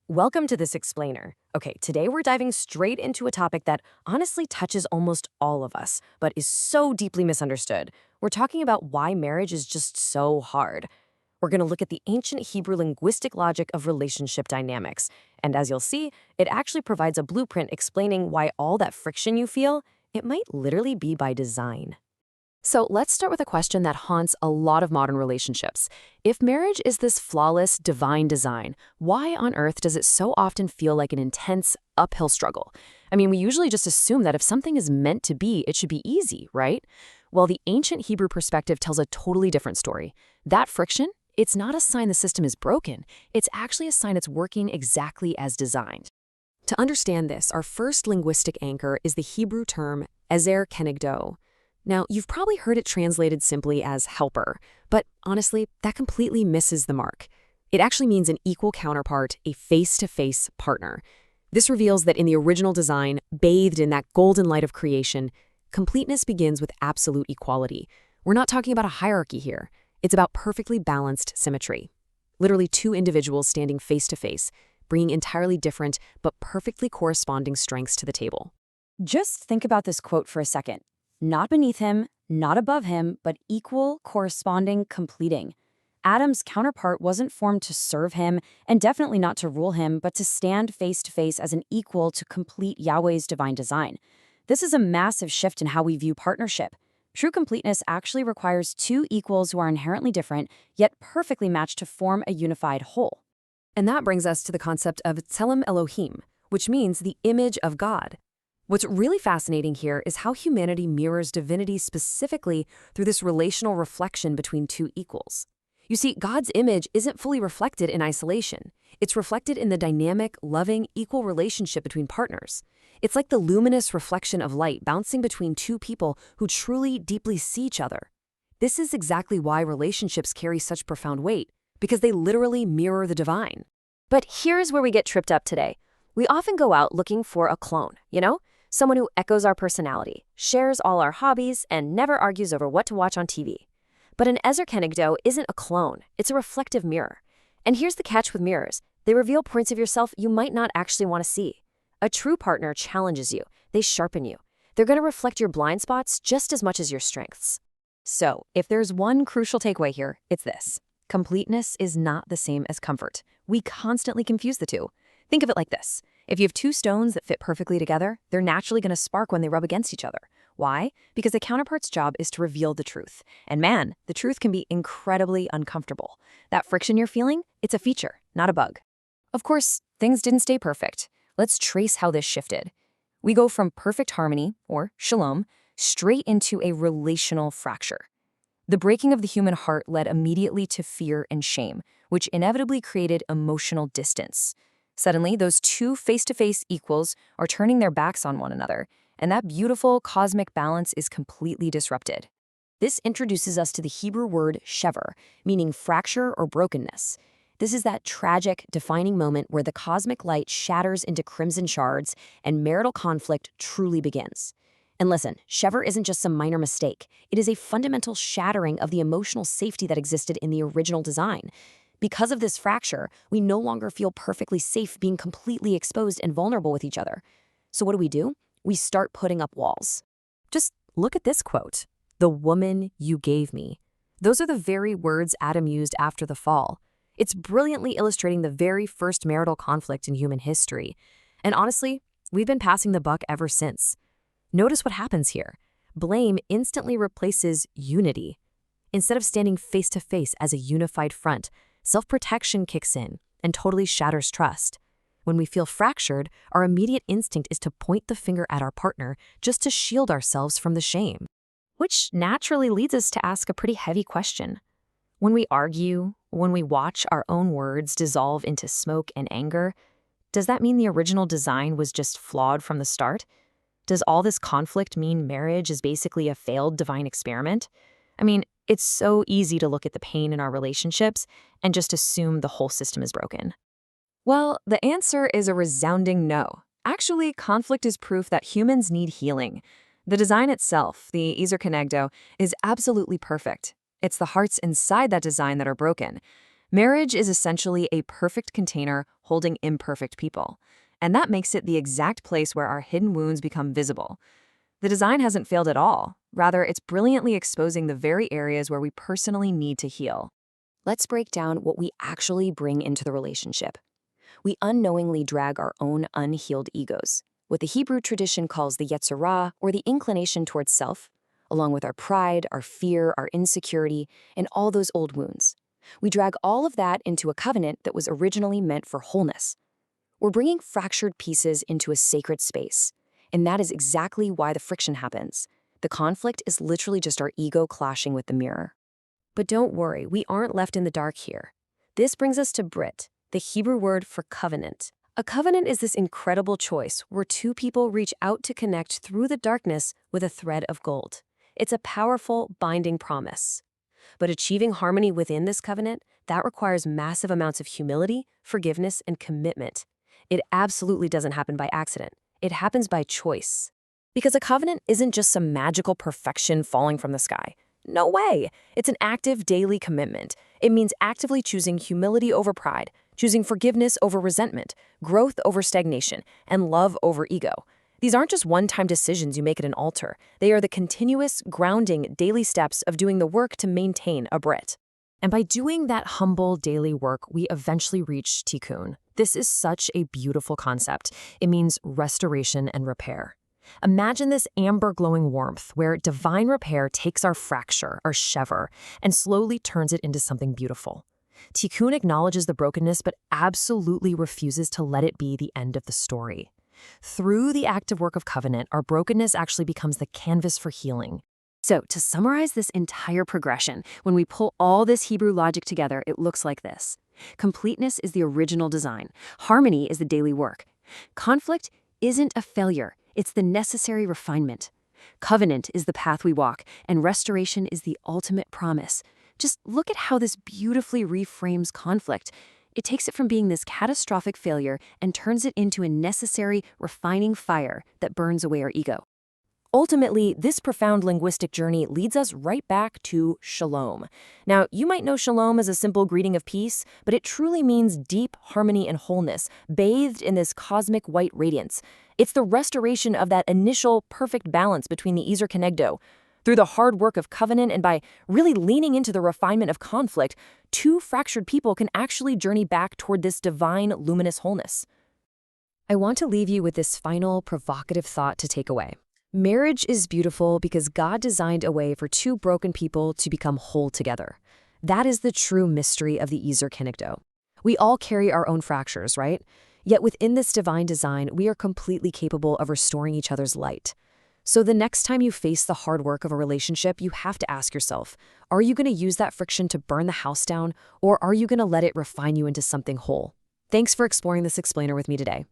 Welcome to this explainer. Okay, today we're diving straight into a topic that honestly touches almost all of us, but is so deeply misunderstood. We're talking about why marriage is just so hard. We're going to look at the ancient Hebrew linguistic logic of relationship dynamics. And as you'll see, it actually provides a blueprint explaining why all that friction you feel, it might literally be by design. So let's start with a question that haunts a lot of modern relationships. If marriage is this flawless, divine design, why on earth does it so often feel like an intense, uphill struggle? I mean, we usually just assume that if something is meant to be, it should be easy, right? Well, the ancient Hebrew perspective tells a totally different story. That friction, it's not a sign the system is broken. It's actually a sign it's working exactly as designed. To understand this, our first linguistic anchor is the Hebrew term Ezer Kenegdo. Now, you've probably heard it translated simply as helper, but honestly, that completely misses the mark. It actually means an equal counterpart, a face-to-face partner. This reveals that in the original design, bathed in that golden light of creation, completeness begins with absolute equality. We're not talking about a hierarchy here. It's about perfectly balanced symmetry. Literally two individuals standing face-to-face, bringing entirely different but perfectly corresponding strengths to the table. Just think about this quote for a second. Not beneath him, not above him, but equal, corresponding, completing. Adam's counterpart wasn't formed to serve him, and definitely not to rule him, but to stand face to face as an equal to complete Yahweh's divine design. This is a massive shift in how we view partnership. True completeness actually requires two equals who are inherently different, yet perfectly matched to form a unified whole. And that brings us to the concept of Tselem Elohim, which means the image of God. What's really fascinating here is how humanity mirrors divinity specifically through this relational reflection between two equals. You see, God's image isn't fully reflected in isolation. It's reflected in the dynamic, loving, equal relationship between partners. It's like the luminous reflection of light bouncing between two people who truly, deeply see each other. This is exactly why relationships carry such profound weight, because they literally mirror the divine. But here's where we get tripped up today. We often go out looking for a clone, someone who echoes our personality, shares all our hobbies, and never argues over what to watch on TV. But an Ezer Kenegdo isn't a clone, it's a reflective mirror. And here's the catch with mirrors. They reveal points of yourself you might not actually want to see. A true partner challenges you, they sharpen you. They're going to reflect your blind spots just as much as your strengths. So, if there's one crucial takeaway here, it's this. Completeness is not the same as comfort. We constantly confuse the two. Think of it like this. If you have two stones that fit perfectly together, they're naturally going to spark when they rub against each other. Why? Because the counterpart's job is to reveal the truth. And man, the truth can be incredibly uncomfortable. That friction you're feeling, it's a feature, not a bug. Of course, things didn't stay perfect. Let's trace how this shifted. We go from perfect harmony, or shalom, straight into a relational fracture. The breaking of the human heart led immediately to fear and shame, which inevitably created emotional distance. Suddenly, those two face-to-face equals are turning their backs on one another, and that beautiful cosmic balance is completely disrupted. This introduces us to the Hebrew word shever, meaning fracture or brokenness. This is that tragic, defining moment where the cosmic light shatters into crimson shards and marital conflict truly begins. And listen, shever isn't just some minor mistake. It is a fundamental shattering of the emotional safety that existed in the original design. Because of this fracture, we no longer feel perfectly safe being completely exposed and vulnerable with each other. So what do? We start putting up walls. Just look at this quote. "The woman you gave me." Those are the very words Adam used after the fall. It's brilliantly illustrating the very first marital conflict in human history. And honestly, we've been passing the buck ever since. Notice what happens here. Blame instantly replaces unity. Instead of standing face to face as a unified front, self-protection kicks in and totally shatters trust. When we feel fractured, our immediate instinct is to point the finger at our partner just to shield ourselves from the shame. Which naturally leads us to ask a pretty heavy question. When we argue, when we watch our own words dissolve into smoke and anger, does that mean the original design was just flawed from the start? Does all this conflict mean marriage is basically a failed divine experiment? I mean, it's so easy to look at the pain in our relationships and just assume the whole system is broken. Well, the answer is a resounding no. Actually, conflict is proof that humans need healing. The design itself, the Ezer Kenegdo, is absolutely perfect. It's the hearts inside that design that are broken. Marriage is essentially a perfect container holding imperfect people, and that makes it the exact place where our hidden wounds become visible. The design hasn't failed at all. Rather, it's brilliantly exposing the very areas where we personally need to heal. Let's break down what we actually bring into the relationship. We unknowingly drag our own unhealed egos, what the Hebrew tradition calls the Yetzirah, or the inclination towards self, along with our pride, our fear, our insecurity, and all those old wounds. We drag all of that into a covenant that was originally meant for wholeness. We're bringing fractured pieces into a sacred space, and that is exactly why the friction happens. The conflict is literally just our ego clashing with the mirror. But don't worry, we aren't left in the dark here. This brings us to Brit, the Hebrew word for covenant. A covenant is this incredible choice where two people reach out to connect through the darkness with a thread of gold. It's a powerful, binding promise. But achieving harmony within this covenant, that requires massive amounts of humility, forgiveness, and commitment. It absolutely doesn't happen by accident. It happens by choice. Because a covenant isn't just some magical perfection falling from the sky. No way! It's an active daily commitment. It means actively choosing humility over pride, choosing forgiveness over resentment, growth over stagnation, and love over ego. These aren't just one-time decisions you make at an altar. They are the continuous, grounding, daily steps of doing the work to maintain a Brit. And by doing that humble daily work, we eventually reach Tikkun. This is such a beautiful concept. It means restoration and repair. Imagine this amber glowing warmth where divine repair takes our fracture, our shiver, and slowly turns it into something beautiful. Tikkun acknowledges the brokenness but absolutely refuses to let it be the end of the story. Through the active work of covenant, our brokenness actually becomes the canvas for healing. So, to summarize this entire progression, when we pull all this Hebrew logic together, it looks like this. Completeness is the original design. Harmony is the daily work. Conflict isn't a failure. It's the necessary refinement. Covenant is the path we walk, and restoration is the ultimate promise. Just look at how this beautifully reframes conflict. It takes it from being this catastrophic failure and turns it into a necessary, refining fire that burns away our ego. Ultimately, this profound linguistic journey leads us right back to shalom. Now, you might know shalom as a simple greeting of peace, but it truly means deep harmony and wholeness, bathed in this cosmic white radiance. It's the restoration of that initial perfect balance between the Ezer Kenegdo. Through the hard work of covenant and by really leaning into the refinement of conflict, two fractured people can actually journey back toward this divine, luminous wholeness. I want to leave you with this final, provocative thought to take away. Marriage is beautiful because God designed a way for two broken people to become whole together. That is the true mystery of the Ezer Kenegdo. We all carry our own fractures, right? Yet within this divine design, we are completely capable of restoring each other's light. So the next time you face the hard work of a relationship, you have to ask yourself, are you going to use that friction to burn the house down, or are you going to let it refine you into something whole? Thanks for exploring this explainer with me today.